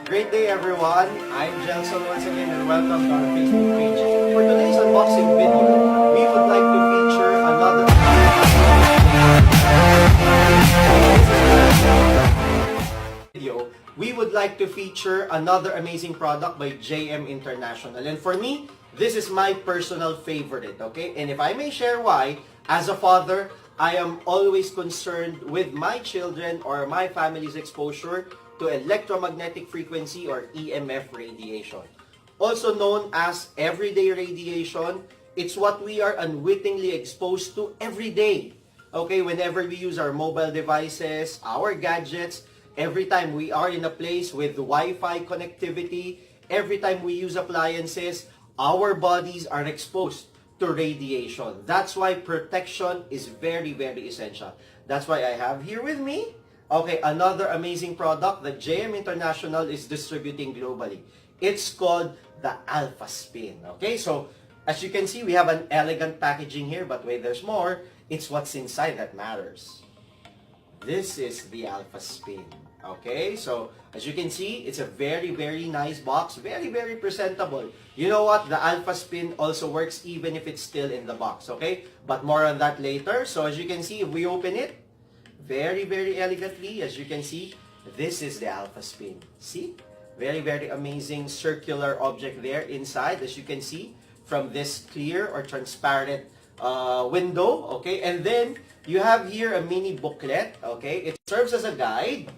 Great day everyone, I'm Jelson once again and welcome to our Facebook page. For today's unboxing video, we would like to feature another amazing product by JM International. And for me, this is my personal favorite, okay? And if I may share why, as a father, I am always concerned with my children or my family's exposure to electromagnetic frequency or EMF radiation. Also known as everyday radiation, it's what we are unwittingly exposed to every day. Okay, whenever we use our mobile devices, our gadgets, every time we are in a place with Wi-Fi connectivity, every time we use appliances, our bodies are exposed to radiation. That's why protection is very, very essential. That's why I have here with me, okay, another amazing product that JM International is distributing globally. It's called the AlphaSpin. Okay, so as you can see, we have an elegant packaging here, but wait, there's more. It's what's inside that matters. This is the AlphaSpin. Okay, so as you can see, it's a very, very nice box. Very, very presentable. You know what? The AlphaSpin also works even if it's still in the box. Okay, but more on that later. So as you can see, if we open it, very, very elegantly, as you can see, this is the AlphaSpin. See? Very, very amazing circular object there inside, as you can see, from this clear or transparent window. Okay, and then you have here a mini booklet. Okay, it serves as a guide.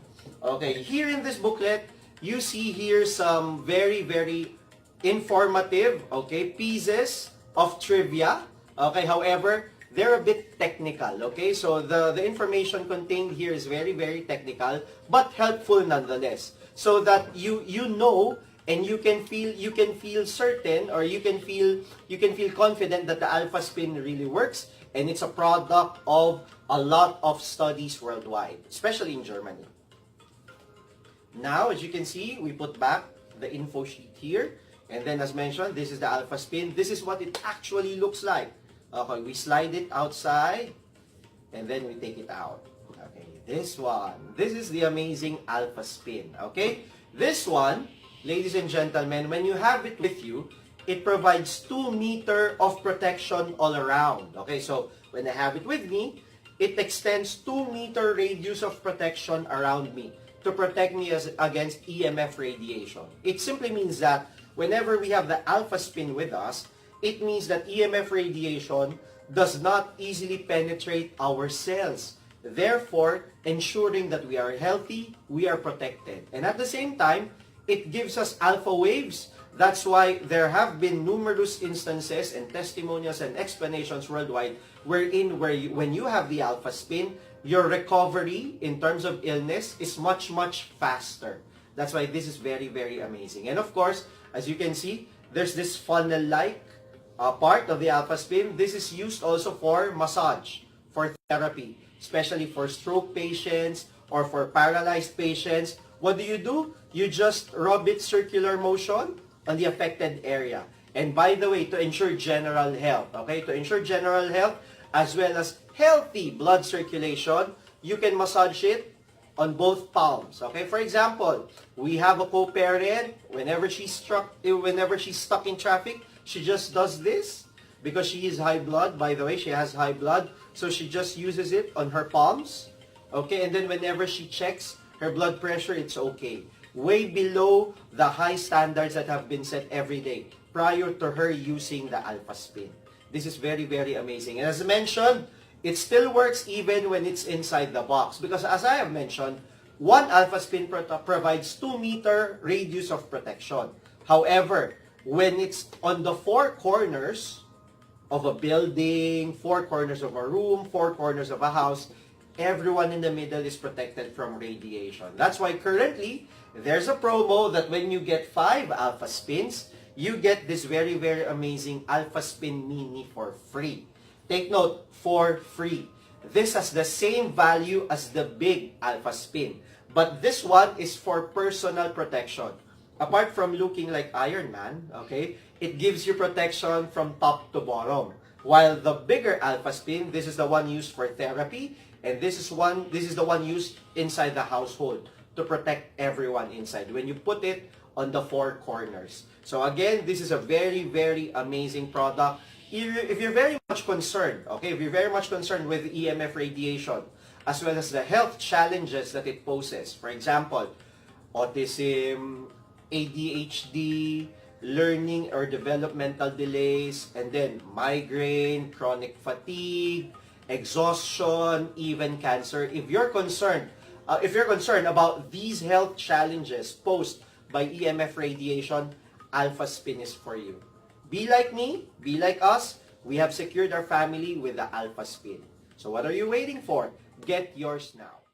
Okay, here in this booklet, you see here some very, very informative, okay, pieces of trivia. Okay, however, they're a bit technical, okay? So the information contained here is very, very technical, but helpful nonetheless. So that you know and you can feel certain, or you can feel confident that the AlphaSpin really works, and it's a product of a lot of studies worldwide, especially in Germany. Now, as you can see, we put back the info sheet here, and then as mentioned, this is the AlphaSpin. This is what it actually looks like. Okay, we slide it outside, and then we take it out. Okay, this one. This is the amazing AlphaSpin. Okay, this one, ladies and gentlemen, when you have it with you, it provides 2 meters of protection all around. Okay, so when I have it with me, it extends 2-meter radius of protection around me to protect me against EMF radiation. It simply means that whenever we have the AlphaSpin with us, it means that EMF radiation does not easily penetrate our cells, therefore ensuring that we are healthy, we are protected. And at the same time, it gives us alpha waves. That's why there have been numerous instances and testimonials and explanations worldwide wherein when you have the AlphaSpin, your recovery in terms of illness is much, much faster. That's why this is very, very amazing. And of course, as you can see, there's this funnel-like part of the AlphaSpin. This is used also for massage, for therapy, especially for stroke patients or for paralyzed patients. What do? You just rub it circular motion on the affected area. And by the way, to ensure general health, okay? To ensure general health as well as healthy blood circulation, you can massage it on both palms. Okay, for example, we have a co-parent. Whenever she's stuck in traffic, she just does this because she is high blood. By the way, she has high blood, so she just uses it on her palms. Okay, and then whenever she checks her blood pressure, it's okay. Way below the high standards that have been set every day prior to her using the AlphaSpin. This is very, very amazing. And as mentioned, it still works even when it's inside the box. Because as I have mentioned, one AlphaSpin provides 2-meter radius of protection. However, when it's on the 4 corners of a building, 4 corners of a room, 4 corners of a house, everyone in the middle is protected from radiation. That's why currently, there's a promo that when you get 5 AlphaSpins, you get this very, very amazing AlphaSpin Mini for free. Take note, for free. This has the same value as the big AlphaSpin, but this one is for personal protection. Apart from looking like Iron Man, okay, it gives you protection from top to bottom. While the bigger AlphaSpin, this is the one used for therapy, and this is the one used inside the household to protect everyone inside when you put it on the four corners. So again, this is a very, very amazing product. If you're very much concerned, okay, if you're very much concerned with EMF radiation, as well as the health challenges that it poses, for example, autism, ADHD, learning or developmental delays, and then migraine, chronic fatigue, exhaustion, even cancer. If you're concerned about these health challenges posed by EMF radiation, AlphaSpin is for you. Be like me, be like us. We have secured our family with the AlphaSpin. So what are you waiting for? Get yours now.